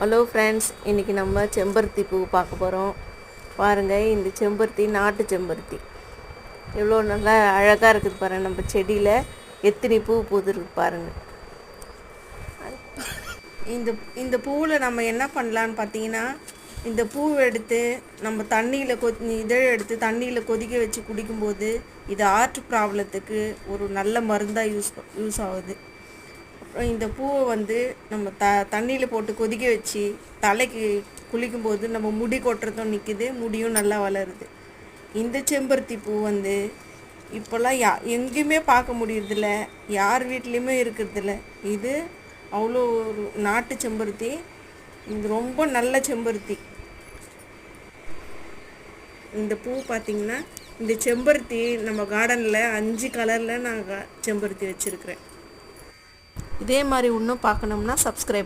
Hello friends, இன்றைக்கி நம்ம செம்பருத்தி பூ பார்க்க போகிறோம். பாருங்கள், இந்த செம்பருத்தி நாட்டு செம்பருத்தி எவ்வளோ நல்லா அழகாக இருக்குது பாருங்கள். நம்ம செடியில் எத்தனை பூ பூத்துருக்கு பாருங்கள். இந்த இந்த பூவில் நம்ம என்ன பண்ணலான்னு பார்த்தீங்கன்னா, இந்த பூவை எடுத்து நம்ம தண்ணியில் இதழை எடுத்து தண்ணியில் கொதிக்க வச்சு குடிக்கும்போது இது ஹார்ட் ப்ராப்ளத்துக்கு ஒரு நல்ல மருந்தாக யூஸ் ஆகுது. அப்புறம் இந்த பூவை நம்ம தண்ணியில் போட்டு கொதிக்க வச்சு தலைக்கு குளிக்கும்போது நம்ம முடி கொட்டுறதும் நிற்குது, முடியும் நல்லா வளருது. இந்த செம்பருத்தி பூ இப்போல்லாம் எங்கேயுமே பார்க்க முடியறதில்ல, யார் வீட்லேயுமே இருக்கிறதில்ல. இது அவ்வளோ ஒரு நாட்டு செம்பருத்தி, இது ரொம்ப நல்ல செம்பருத்தி. இந்த பூ பார்த்திங்கன்னா, இந்த செம்பருத்தி நம்ம கார்டனில் 5 கலரில் நான் செம்பருத்தி வச்சுருக்கிறேன். இதே மாதிரி இன்னும் பார்க்கணும்னா சப்ஸ்கிரைப்